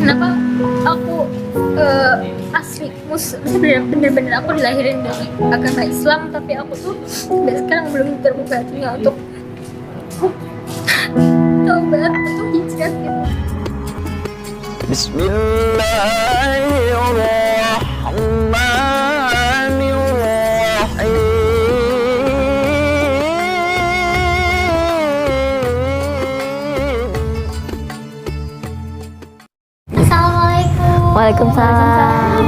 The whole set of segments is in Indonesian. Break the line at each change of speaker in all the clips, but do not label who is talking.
kenapa aku asli bener-bener aku dilahirin dari agama Islam, tapi aku tuh sampai sekarang belum terbuka hatinya untuk taubat, untuk hijrah gitu. Assalamualaikum.
Waalaikumsalam.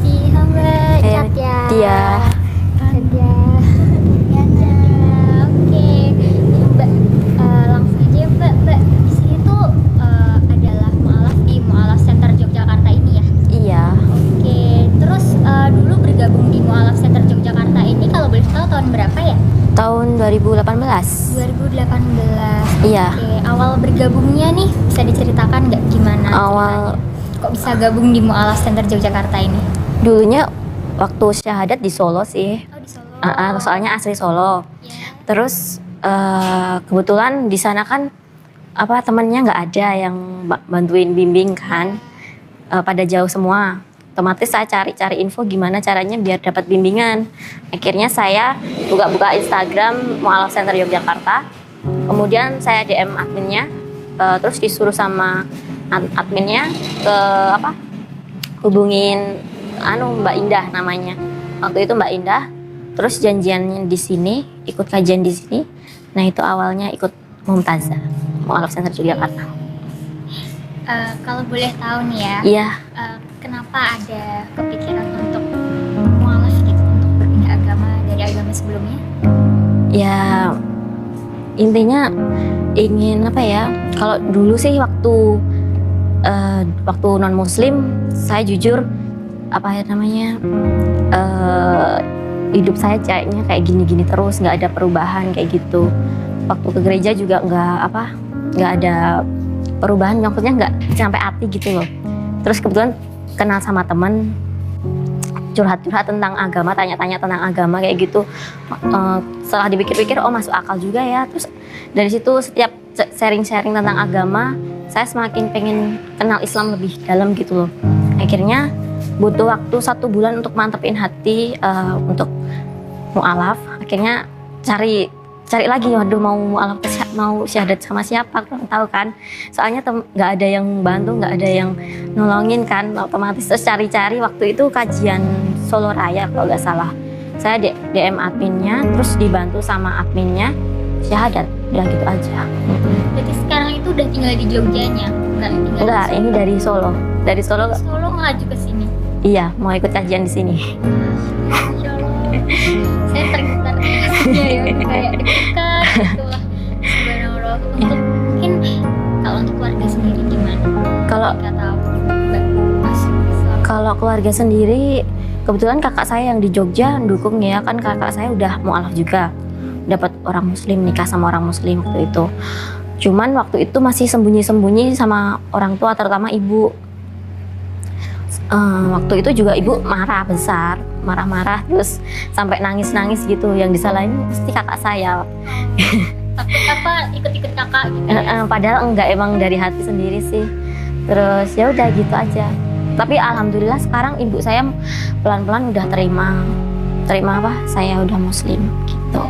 Si hamba Satya.
Dia.
Satya. Oke, Mbak, langsung aja ya, Mbak. Di sini tuh adalah mualaf di Mualaf Center Yogyakarta ini ya.
Iya.
Oke, terus dulu bergabung di Mualaf Center Yogyakarta ini kalau boleh tahu tahun berapa ya?
Tahun 2018.
2018.
Iya.
Oke, awal bergabungnya nih bisa diceritakan nggak gimana?
Awal
kok bisa gabung di Mualaf Center Yogyakarta ini?
dulunya waktu syahadat di Solo sih.
Oh, di Solo.
Soalnya asli Solo.
Ya.
Terus kebetulan di sana kan temannya nggak ada yang bantuin bimbing kan. Pada jauh semua. Otomatis saya cari-cari info gimana caranya biar dapat bimbingan. Akhirnya saya buka-buka Instagram Mualaf Center Yogyakarta. Kemudian saya DM adminnya, terus disuruh sama adminnya ke hubungin Mbak Indah namanya. Waktu itu Mbak Indah, terus janjiannya di sini, ikut kajian di sini. Nah itu awalnya ikut Mumtazah Mualaf Center Yogyakarta.
Kalau boleh tahu nih ya,
Iya.
kenapa ada kepikiran untuk mualaf gitu, untuk berpindah agama dari agama sebelumnya?
Ya intinya ingin kalau dulu sih waktu non muslim saya jujur hidup saya kayaknya kayak gini-gini terus, nggak ada perubahan kayak gitu. Waktu ke gereja juga nggak ada perubahan, maksudnya nggak sampai hati gitu loh. Terus kebetulan kenal sama teman, curhat-curhat tentang agama, tanya-tanya tentang agama kayak gitu. Setelah dipikir-pikir, masuk akal juga ya. Terus dari situ setiap sharing-sharing tentang agama, saya semakin pengen kenal Islam lebih dalam gitu loh. Akhirnya butuh waktu 1 bulan untuk mantepin hati untuk mualaf. Akhirnya cari lagi, waduh mau mualaf mau syahadat sama siapa, kurang tahu kan. Soalnya nggak ada yang bantu, nggak ada yang nolongin kan, otomatis terus cari-cari. Waktu itu kajian Solo Raya kalau nggak salah. Saya DM adminnya, terus dibantu sama adminnya syahadat, udah gitu aja.
Jadi sekarang itu udah tinggal di Jogjanya?
Enggak, ini dari Solo. Dari Solo.
Solo ngelaju ke sini?
Iya, mau ikut kajian di sini.
Masya Allah. Saya tergetar ya, kayak deg-degan gitu lah. Subhanallah. Untuk mungkin kalau untuk keluarga sendiri gimana?
Kalau keluarga sendiri, kebetulan kakak saya yang di Jogja dukung ya, kan kakak saya udah mualaf juga, dapat orang muslim, nikah sama orang muslim waktu itu. Cuman waktu itu masih sembunyi-sembunyi sama orang tua, terutama ibu. Waktu itu juga ibu marah-marah terus sampai nangis-nangis gitu. Yang disalahin pasti kakak saya.
Tapi ikut-ikut kakak gitu?
Padahal enggak, emang dari hati sendiri sih. Terus ya udah gitu aja. Tapi alhamdulillah sekarang ibu saya pelan-pelan udah terima saya udah muslim gitu.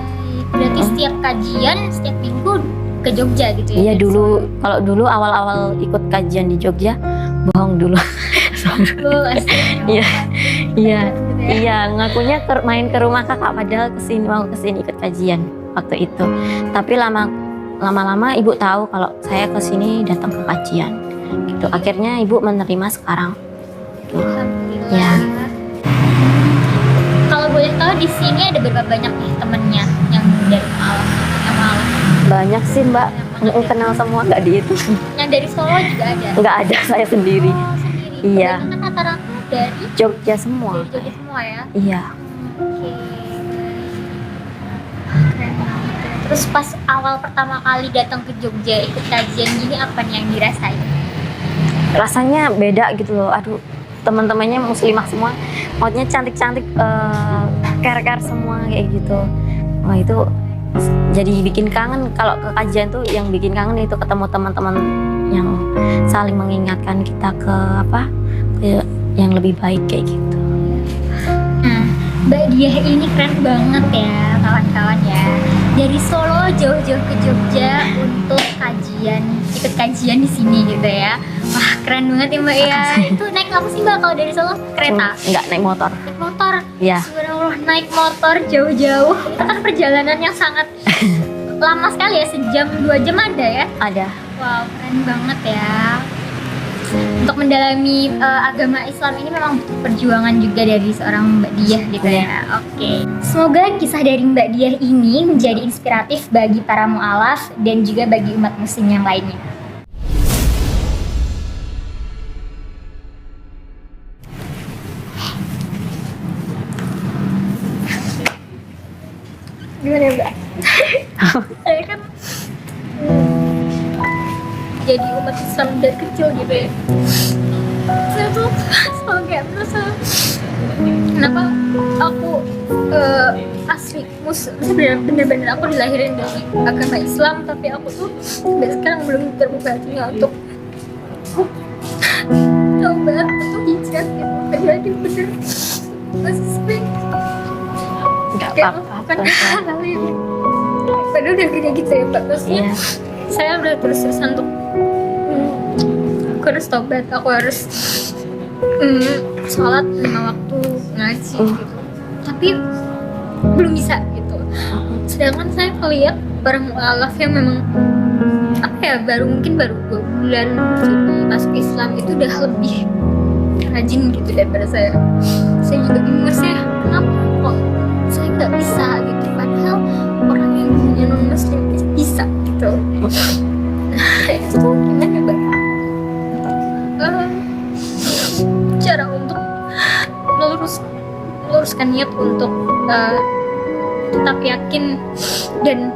Berarti setiap kajian setiap minggu ke Jogja gitu ya?
Iya kalau dulu awal-awal ikut kajian di Jogja bohong dulu. Iya, ngakunya main ke rumah kakak, padahal mau kesini ikut kajian waktu itu. Tapi lama-lama ibu tahu kalau saya kesini datang ke kajian gitu. Akhirnya ibu menerima sekarang.
Alhamdulillah.
Ya.
Kalau boleh tahu di sini ada berapa banyak nih temennya yang dari Mualaf?
Banyak sih Mbak, kenal semua nggak dihitung.
Yang dari Solo juga ada?
Nggak ada, saya sendiri. Iya.
Kebanyakan rata-rata dari
Jogja semua.
Dari Jogja semua ya?
Iya.
Oke. Keren banget. Terus pas awal pertama kali datang ke Jogja ikut kajian gini, apa nih yang dirasain?
Rasanya beda gitu loh. Aduh, teman-temannya muslimah semua, maksudnya cantik-cantik, care-care semua kayak gitu. Wah itu jadi bikin kangen. Kalau ke kajian tuh yang bikin kangen itu ketemu teman-teman yang saling mengingatkan kita ke apa, ke yang lebih baik kayak gitu.
Nah, Mbak Diah ini keren banget ya kawan-kawan ya. Dari Solo jauh-jauh ke Jogja untuk ikut kajian di sini gitu ya. Wah, keren banget ya Mbak ya. Itu naik apa sih Mbak kalau dari Solo? Kereta?
Enggak, naik motor.
Naik motor?
Iya.
Subhanallah, naik motor jauh-jauh. Itu kan perjalanan yang sangat lama sekali ya, sejam 2 jam ada ya?
Ada.
Wow, keren banget ya. Untuk mendalami agama Islam ini memang butuh perjuangan juga dari seorang Mbak Diah gitu ya. Oke. Semoga kisah dari Mbak Diah ini menjadi inspiratif bagi para mu'alaf dan juga bagi umat muslim yang lainnya. Gimana Mbak? Saya kan jadi umat Islam dari kecil gitu ya. Saya tuh selalu kayak merasa kenapa aku asli bener-bener aku dilahirin dari agama Islam, tapi aku tuh sampai sekarang belum terbuka hatinya untuk taubat, untuk hijrah gitu. Jadi bener masih sering kayak melakukan hal ini. Padahal udah kayak gitu ya Pak, maksudnya saya udah terus-terusan untuk aku harus tobat, aku harus sholat 5 waktu, ngaji gitu, tapi belum bisa gitu. Sedangkan saya melihat para mu'alaf yang memang apa ya, baru 2 bulan jadi masuk Islam itu udah lebih rajin gitu daripada saya. Saya juga bingung sih kenapa kok saya nggak bisa gitu, padahal orang yang punya non muslim bisa gitu. Itu gimana Mbak? Cara untuk meluruskan niat untuk tetap yakin dan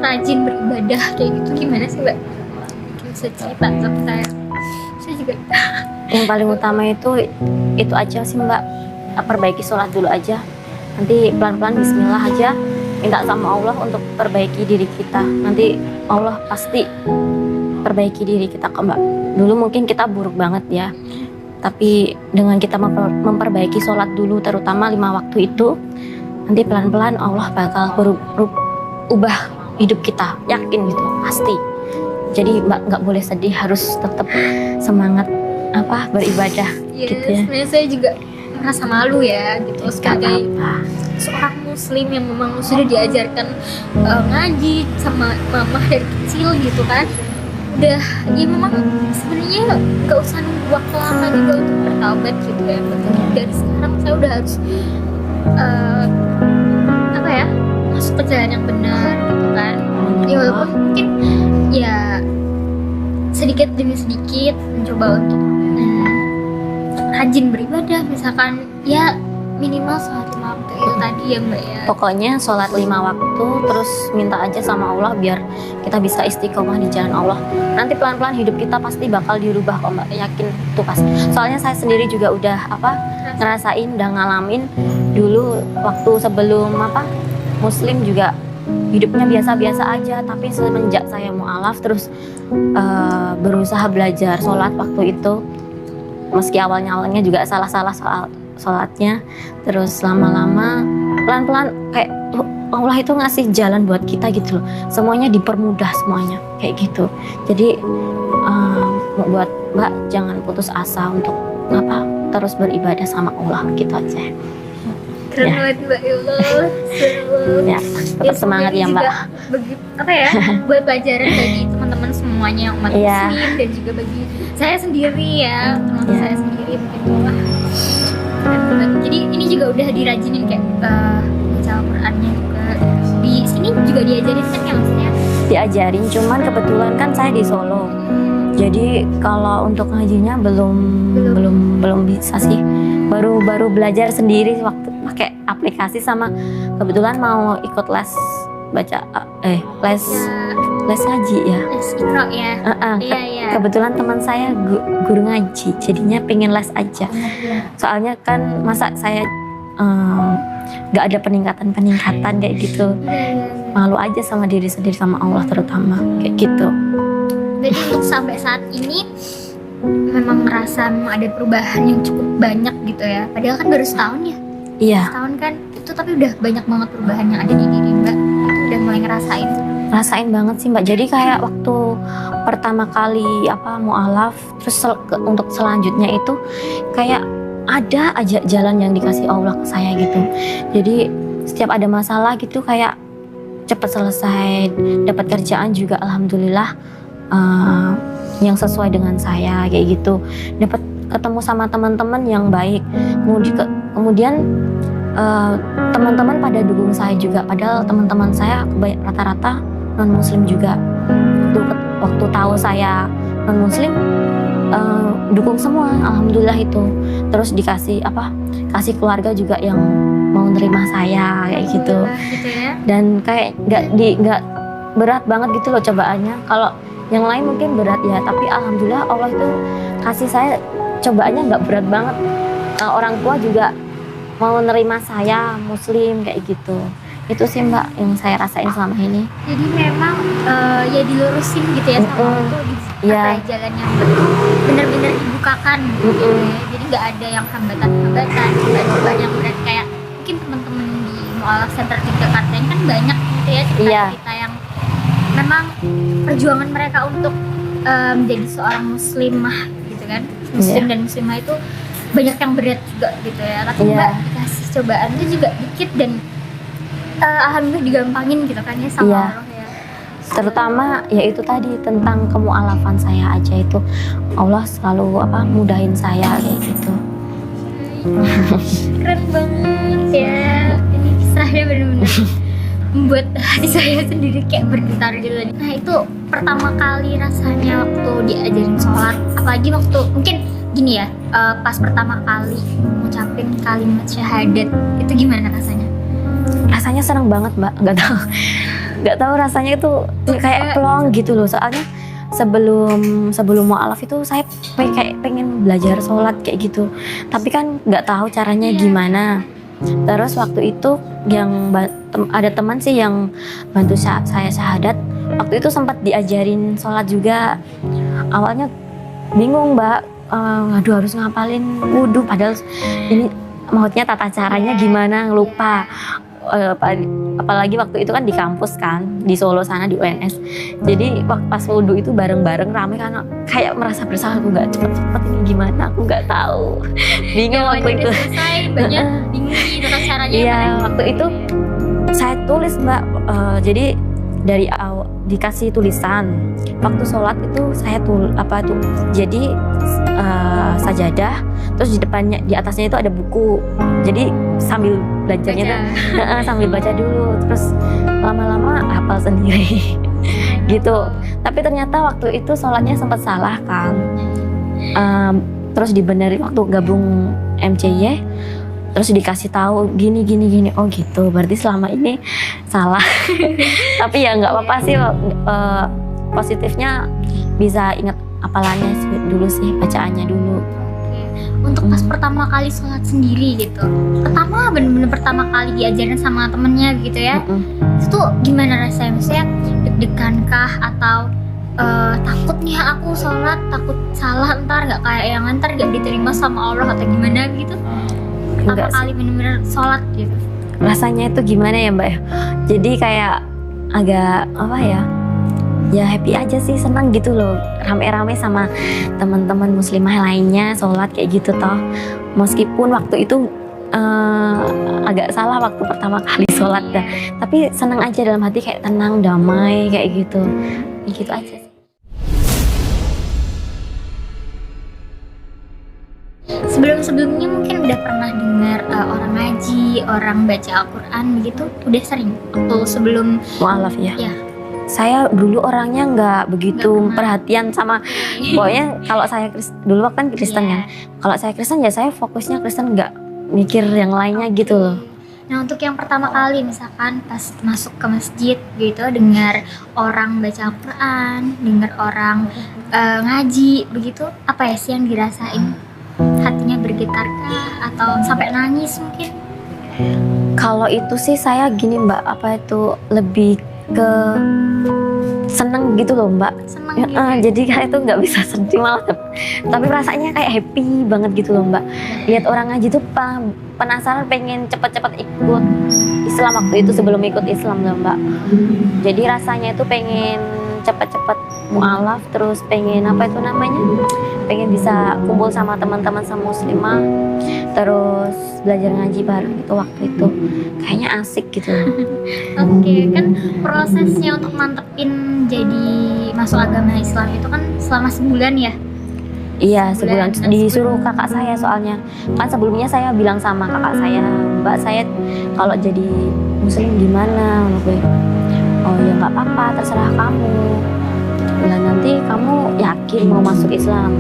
rajin beribadah kayak gitu gimana sih Mbak? Mungkin bisa cerita sama saya juga.
Yang paling utama itu aja sih Mbak, perbaiki sholat dulu aja, nanti pelan-pelan bismillah aja, minta sama Allah untuk perbaiki diri kita, nanti Allah pasti perbaiki diri kita kok Mbak. Dulu mungkin kita buruk banget ya, tapi dengan kita memperbaiki sholat dulu, terutama 5 waktu itu, nanti pelan-pelan Allah bakal ubah hidup kita, yakin gitu, pasti. Jadi Mbak nggak boleh sedih, harus tetap semangat beribadah gitu ya.
Sebenarnya saya juga merasa malu ya gitu sebagai seorang muslim yang memang sudah diajarkan ngaji sama mama dari kecil gitu kan. Udah ya memang sebenarnya nggak usah nunggu waktu lama juga untuk bertaubat gitu ya. Dari sekarang saya udah harus masuk ke jalan yang benar gitu kan. Ya walaupun mungkin ya sedikit demi sedikit mencoba untuk rajin beribadah, misalkan ya minimal sholat 5 waktu itu tadi ya Mbak ya.
Pokoknya sholat 5 waktu, terus minta aja sama Allah biar kita bisa istiqomah di jalan Allah. Nanti pelan-pelan hidup kita pasti bakal dirubah kok Mbak, yakin itu pas. Soalnya saya sendiri juga udah ngerasain, udah ngalamin dulu waktu sebelum muslim juga hidupnya biasa-biasa aja, tapi semenjak saya mu'alaf terus berusaha belajar sholat waktu itu, meski awalnya juga salah-salah soal sholatnya, terus lama-lama pelan-pelan kayak Allah itu ngasih jalan buat kita gitu loh, semuanya dipermudah semuanya kayak gitu. Jadi buat Mbak jangan putus asa untuk terus beribadah sama Allah gitu aja.
Keren banget Mbak, ya Allah.
Ya, tetap semangat ya Mbak.
Buat pelajaran bagi teman-teman semuanya umat muslim dan juga bagi saya sendiri ya, teman saya sendiri begitulah. Jadi ini juga udah dirajinin kayak baca Al-Qur'annya juga. Di sini juga diajarin kan ya maksudnya?
Diajarin, cuman kebetulan kan saya di Solo. Jadi kalau untuk ngajinya belum bisa sih. Baru belajar sendiri waktu pakai aplikasi, sama kebetulan mau ikut les les ngaji ya.
Les Iqra ya. Iya.
Kebetulan teman saya guru ngaji, jadinya pengen les aja. Soalnya kan masa saya nggak ada peningkatan kayak gitu. Malu aja sama diri sendiri, sama Allah terutama kayak gitu.
Berarti untuk sampai saat ini memang ngerasa memang ada perubahan yang cukup banyak gitu ya. Padahal kan baru setahun ya.
Iya,
Setahun kan itu tapi udah banyak banget perubahan yang ada di diri Mbak. Itu udah mulai ngerasain.
rasain banget sih Mbak. Jadi kayak waktu pertama kali mualaf, terus untuk selanjutnya itu kayak ada aja jalan yang dikasih Allah ke saya gitu. Jadi setiap ada masalah gitu kayak cepat selesai, dapat kerjaan juga alhamdulillah yang sesuai dengan saya kayak gitu. Dapat ketemu sama teman-teman yang baik. Kemudian teman-teman pada dukung saya juga, padahal teman-teman saya rata-rata non muslim juga. Waktu tahu saya non muslim dukung semua, alhamdulillah itu. Terus kasih keluarga juga yang mau nerima saya kayak gitu.
Gitu ya.
Dan kayak nggak berat banget gitu loh cobaannya. Kalau yang lain mungkin berat ya, tapi alhamdulillah Allah itu kasih saya cobaannya nggak berat banget. Orang tua juga mau nerima saya muslim kayak gitu. Itu sih Mbak yang saya rasain selama ini.
Jadi memang ya dilurusin gitu ya sama Allah tuh
Iya.
jalan yang benar-benar dibukakan gitu ya. Jadi nggak ada yang hambatan-hambatan, cobaan yang berat kayak mungkin teman-teman di Mualaf Center di Jakarta ini kan banyak gitu ya cerita-cerita yang memang perjuangan mereka untuk menjadi seorang muslimah gitu kan, muslim dan muslimah itu banyak yang berat juga gitu ya. Tapi Mbak dikasih cobaan itu juga dikit dan alhamdulillah digampangin gitu kan ya sama Allah ya.
Terutama ya itu tadi tentang kemualafan saya aja itu Allah selalu mudahin saya kayak gitu.
Keren banget ya. Ini kisahnya benar-benar membuat hati saya sendiri kayak bergetar gitu tadi. Nah itu pertama kali rasanya waktu diajarin sholat, apalagi waktu mungkin gini ya, pas pertama kali ngucapin kalimat syahadat itu gimana rasanya?
Rasanya senang banget Mbak, nggak tahu rasanya itu kayak plong gitu loh. Soalnya sebelum mualaf itu saya kayak pengen belajar sholat kayak gitu, tapi kan nggak tahu caranya gimana. Terus waktu itu yang ada teman sih yang bantu saya syahadat. Waktu itu sempat diajarin sholat juga. Awalnya bingung Mbak, aduh harus ngapalin wudhu, padahal ini maksudnya tata caranya gimana lupa. Apalagi waktu itu kan di kampus kan, di Solo sana di UNS. Jadi pas wudhu itu bareng-bareng rame karena kayak merasa bersalah, aku nggak cepet-cepet ini gimana, aku nggak tahu. Bingung waktu itu.
Selesai banyak bingung nih tata caranya.
Iya, waktu itu saya tulis Mbak, jadi dari dikasih tulisan. Waktu sholat itu saya jadi sajadah, terus di depannya, di atasnya itu ada buku. Jadi sambil belajarnya tuh sambil baca dulu, terus lama-lama hafal sendiri gitu. Tapi ternyata waktu itu sholatnya sempat salah kan, terus dibenerin waktu gabung MCY, terus dikasih tahu gini. Oh gitu, berarti selama ini salah. Tapi ya nggak apa-apa sih, positifnya bisa ingat apalannya dulu sih, bacaannya dulu.
Untuk pas pertama kali sholat sendiri gitu, bener-bener pertama kali diajarin sama temennya gitu ya, itu tuh gimana rasanya? Maksudnya deg-degan kah atau takutnya aku sholat takut salah ntar nggak kayak yang ntar nggak diterima sama Allah atau gimana gitu? Pertama kali bener-bener sholat gitu,
rasanya itu gimana ya Mbak? Jadi kayak agak ya happy aja sih, senang gitu loh, rame-rame sama teman-teman muslimah lainnya sholat kayak gitu toh. Meskipun waktu itu agak salah waktu pertama kali sholat dah, tapi senang aja dalam hati, kayak tenang, damai kayak gitu aja sih.
Sebelum-sebelumnya mungkin udah pernah dengar orang ngaji, orang baca Al-Quran begitu, udah sering waktu sebelum
Mualaf ya?
Ya.
Saya dulu orangnya nggak begitu perhatian sama, pokoknya kalau saya dulu kan Kristen kan, kalau saya Kristen ya saya fokusnya Kristen, nggak mikir yang lainnya gitu loh.
Nah untuk yang pertama kali misalkan pas masuk ke masjid gitu, dengar orang baca Al-Quran, dengar orang ngaji begitu, apa ya sih yang dirasain? Hatinya bergetarkah atau sampai nangis mungkin? Kalau
itu sih saya gini Mbak, lebih ke seneng gitu loh Mbak.
Seneng
Ya,
gitu ya?
jadi kayak itu nggak bisa sedih malah, tapi rasanya kayak happy banget gitu loh Mbak. Lihat orang ngaji tuh penasaran, pengen cepet-cepet ikut Islam waktu itu sebelum ikut Islam loh Mbak. Jadi rasanya itu pengen cepet-cepet mualaf, terus pengen apa itu namanya, pengen bisa kumpul sama teman-teman sama muslimah, terus belajar ngaji bareng itu waktu itu kayaknya asik gitu loh.
Oke, kan prosesnya untuk mantepin jadi masuk agama Islam itu kan selama sebulan ya?
Iya, sebulan
Sebulan.
disuruh kakak saya, soalnya kan sebelumnya saya bilang sama kakak saya, Mbak saya kalau jadi muslim gimana? Gue, oh ya nggak apa-apa, terserah kamu. Nah nanti kamu yakin mau masuk Islam?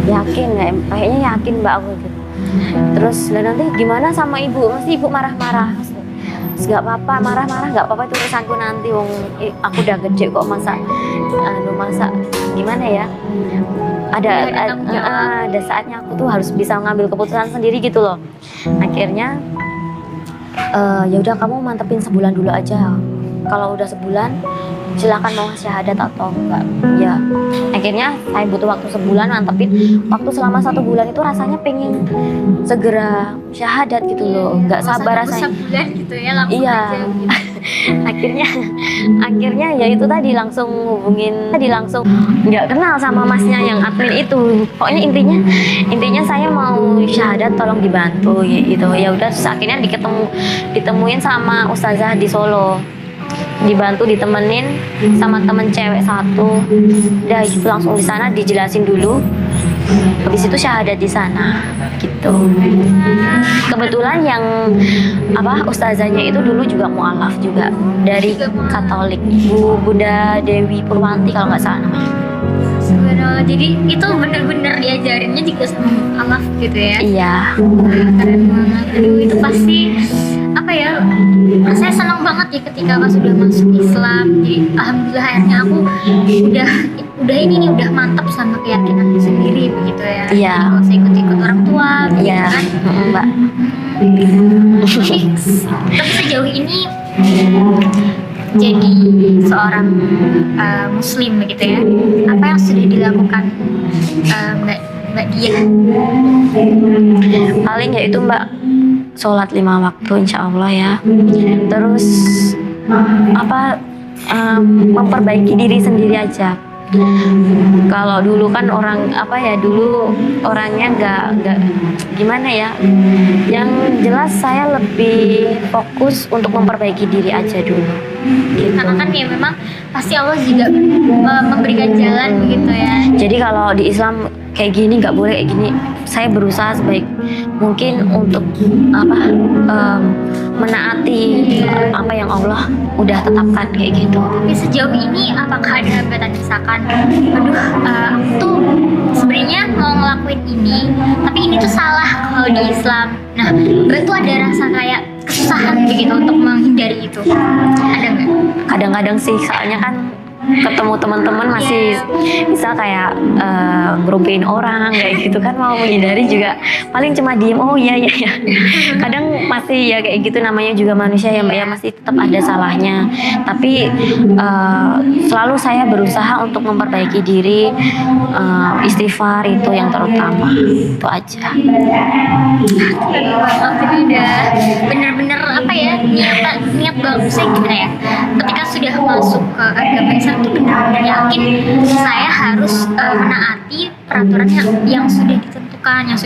Yakin nggak? Kayaknya yakin Mbak aku gitu. Terus lah nanti gimana sama ibu? Mesti ibu marah-marah. Nggak apa-apa, marah-marah nggak apa-apa, itu urusanku nanti. Wong aku udah gede kok, masa gimana ya? Ada saatnya aku tuh harus bisa mengambil keputusan sendiri gitu loh. Akhirnya ya udah kamu mantepin sebulan dulu aja. Kalau udah sebulan silakan mau syahadat atau enggak. Ya akhirnya saya butuh waktu sebulan mantepin. Waktu selama 1 bulan itu rasanya pengen segera syahadat gitu loh, nggak sabar rasanya.
Sebulan gitu ya, langsung
Iya.
aja gitu.
akhirnya ya itu tadi langsung nggak kenal sama masnya yang admin itu. Pokoknya intinya saya mau syahadat, tolong dibantu ya gitu. Ya udah, terus akhirnya ditemuin sama ustazah di Solo, dibantu ditemenin sama temen cewek satu. Udah gitu langsung di sana dijelasin dulu, habis itu syahadat di sana gitu. Kebetulan yang ustazahnya itu dulu juga mualaf juga dari Katolik, Bunda Dewi Purwanti kalau nggak salah namanya.
Sebenarnya jadi itu bener-bener diajarinnya juga sama Allah gitu ya?
Iya.
Keren banget. Aduh, itu pasti apa ya? Saya senang banget ya ketika pas sudah masuk Islam. Jadi alhamdulillah akhirnya aku udah ini nih, udah mantap sama keyakinan sendiri begitu ya.
Iya.
Kalau saya ikut-ikut orang tua begitu
Iya,
kan.
Mbak.
Tapi sejauh ini jadi seorang muslim begitu ya, apa yang sudah dilakukan Mbak Dia?
Paling ya itu Mbak, sholat 5 waktu insya Allah ya. Terus memperbaiki diri sendiri aja. Kalau dulu kan dulu orangnya nggak gimana ya. Yang jelas saya lebih fokus untuk memperbaiki diri aja dulu. Gitu.
Karena kan ya memang pasti Allah juga memberikan jalan begitu ya.
Jadi kalau di Islam kayak gini nggak boleh kayak gini. Saya berusaha sebaik mungkin untuk menaati apa yang Allah udah tetapkan kayak gitu.
Tapi sejauh ini apakah ada hambatan misalkan, aduh aku tuh sebenarnya mau ngelakuin ini, tapi ini tuh salah kalau di Islam. Nah, itu ada rasa kayak kesusahan begitu untuk menghindari itu. Ada nggak?
Kadang-kadang sih, soalnya kan ketemu teman-teman masih bisa kayak ngerumpiin orang kayak gitu kan, mau menghindari juga paling cuma diem, oh iya ya. Kadang masih ya kayak gitu, namanya juga manusia ya Mbak ya, masih tetap ada salahnya. Tapi selalu saya berusaha untuk memperbaiki diri, istighfar itu yang terutama, itu aja.
Keren banget, ini udah bener-bener apa ya, niat bagusnya gimana ya, ketika sudah masuk ke agama Islam tuh benar-benar yakin saya harus menaati peraturan yang sudah ditentukan, yang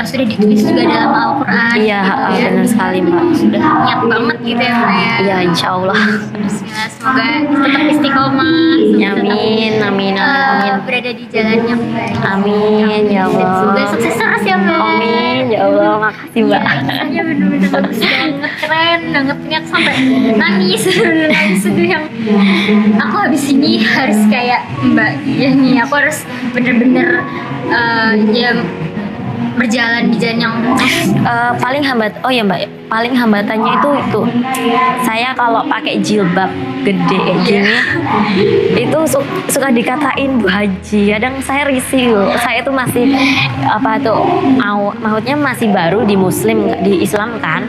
sudah ditulis juga dalam Al-Quran.
Iya,
gitu ya.
benar sekali Mbak.
Sudah niat banget gitu ya Mbak ya.
Iya, insya Allah.
Bismillah, semoga tetap istiqomah.
Amin, amin, amin.
Berada di jalan yang baik.
Amin, ya Allah.
Semoga sukses terus ya Mbak.
Amin, ya Allah, makasih Mbak.
Rasanya bener-bener bagus banget, keren banget, niat sampai nangis, nangis sedih yang aku habis ini harus kayak Mbak Dia nih, aku harus bener-bener berjalan di jalan yang
Paling paling hambatannya itu saya kalau pakai jilbab gede kayak gini itu suka dikatain Bu Haji. Kadang saya risih loh. Saya tuh masih apa tuh maksudnya masih baru di Muslim, di Islam kan.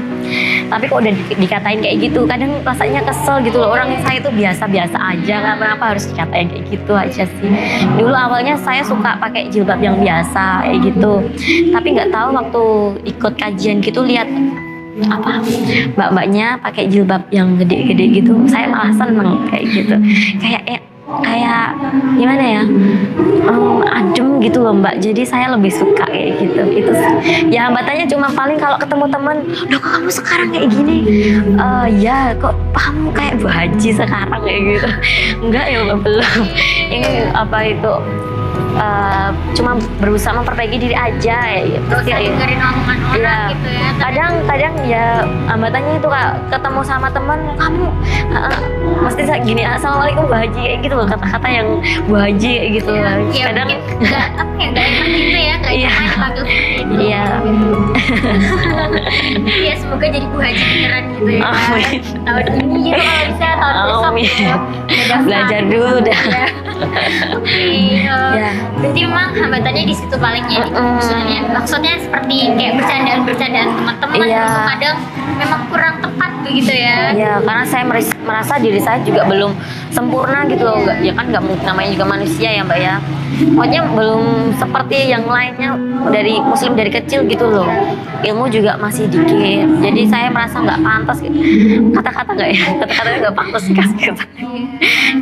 Tapi kok udah dikatain kayak gitu, kadang rasanya kesel gitu loh. Orang saya tuh biasa-biasa aja, kenapa harus dikatain kayak gitu aja sih. Dulu awalnya saya suka pakai jilbab yang biasa kayak gitu, tapi nggak tahu waktu ikut kajian gitu lihat apa mbak-mbaknya pakai jilbab yang gede-gede gitu, saya malah seneng kayak gitu. Kayak gimana ya, adem gitu loh Mbak, jadi saya lebih suka kayak gitu. Itu ya hambatannya cuma paling kalau ketemu teman, loh kok kamu sekarang kayak gini, ya kok kamu kayak Bu Haji sekarang kayak gitu. Enggak ya Mbak, belum. Ini apa itu cuma berusaha memperbaiki diri aja ya gitu.
Dengerin omongan orang gitu ya.
Kadang ya hambatannya itu Kak, ketemu sama teman kamu mesti gini, assalamualaikum Bu Haji kayak gitu loh, kata-kata yang Bu Haji kayak gitu.
Ya,
kadang
nggak apa ya, nggak enak gitu ya, nggak
Iya.
enak dipanggil seperti itu.
Iya.
Ya semoga jadi Bu Haji beneran gitu ya.
Amin.
Tahun ini gitu kalau bisa, tahun besok
Amin.
gitu. Udah daftar.
Belajar dulu dah.
Ya. Oke,
Ya.
berarti memang hambatannya di situ palingnya. Maksudnya seperti kayak bercandaan teman-teman
Iya.
itu kadang memang kurang tepat begitu ya.
Ya, karena saya merasa diri saya juga belum sempurna gitu loh. Ya kan nggak mungkin, namanya juga manusia ya Mbak ya. Pokoknya belum seperti yang lainnya dari Muslim dari kecil gitu loh. Ilmu juga masih dikit. Jadi saya merasa nggak pantas gitu. Kata-katanya nggak pantas gitu.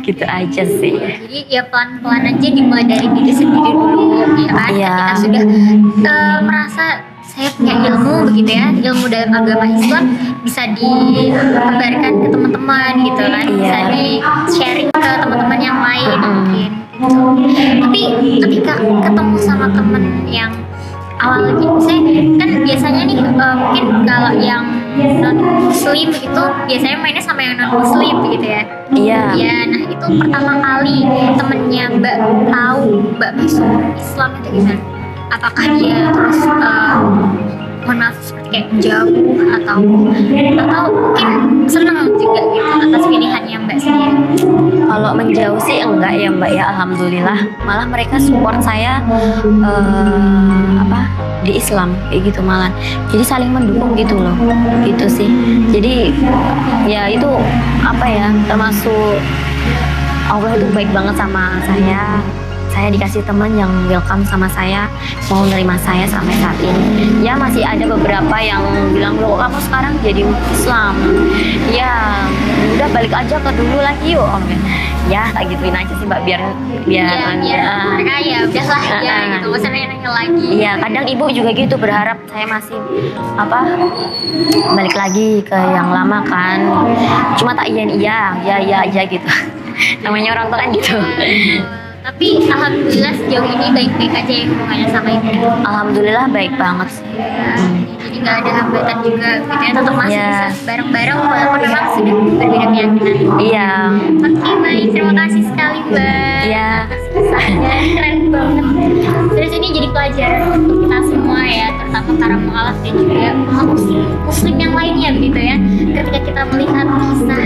Gitu aja sih.
Jadi ya pelan-pelan aja dimulai dari diri sendiri dulu ya kan.
Iya.
Ketika sudah merasa saya punya ilmu begitu ya, ilmu dalam agama Islam bisa disebarkan ke teman-teman gitu kan, bisa
Iya.
di sharing ke teman-teman yang lain mungkin gitu. Tapi ketika ketemu sama temen yang awalnya saya kan biasanya nih mungkin kalau yang non muslim begitu biasanya mainnya sama yang non muslim begitu ya.
Iya.
Ya, nah itu pertama kali temennya Mbak tahu Mbak masuk Islam itu gimana? Apakah dia terus mohon maaf seperti kayak jauh atau mungkin senang juga gitu atas pilihannya Mbak sendiri?
Kalau menjauh sih enggak ya Mbak ya, alhamdulillah. Malah mereka support saya di Islam kayak gitu malah. Jadi saling mendukung gitu loh. Gitu sih. Jadi ya itu apa ya, termasuk Allah itu baik banget sama saya. Saya dikasih teman yang welcome sama saya, mau nerima saya sampai saat ini. Ya masih ada beberapa yang bilang, loh kamu sekarang jadi Islam. Ya udah balik aja ke dulu lagi yuk. Ya tak gituin aja sih Mbak, biar
mereka ya udahlah ya gitu, gak usah nanya lagi.
Iya, kadang ibu juga gitu berharap saya masih balik lagi ke yang lama kan. Cuma tak iya aja gitu. Namanya orang tua kan gitu.
Tapi alhamdulillah sejauh ini baik-baik aja ya hubungannya sama ibu.
Alhamdulillah baik banget sih.
Jadi nggak ada hambatan juga gitu ya, tetap masih
Iya.
bisa bareng-bareng walaupun memang sudah berbeda keyakinan.
Iya.
Oke baik, terima kasih sekali Mbak.
Iya.
Kisahnya keren banget. Terus ini jadi pelajaran untuk kita semua ya, terutama para mualaf dan juga muslim yang lainnya begitu ya. Ketika kita melihat kisah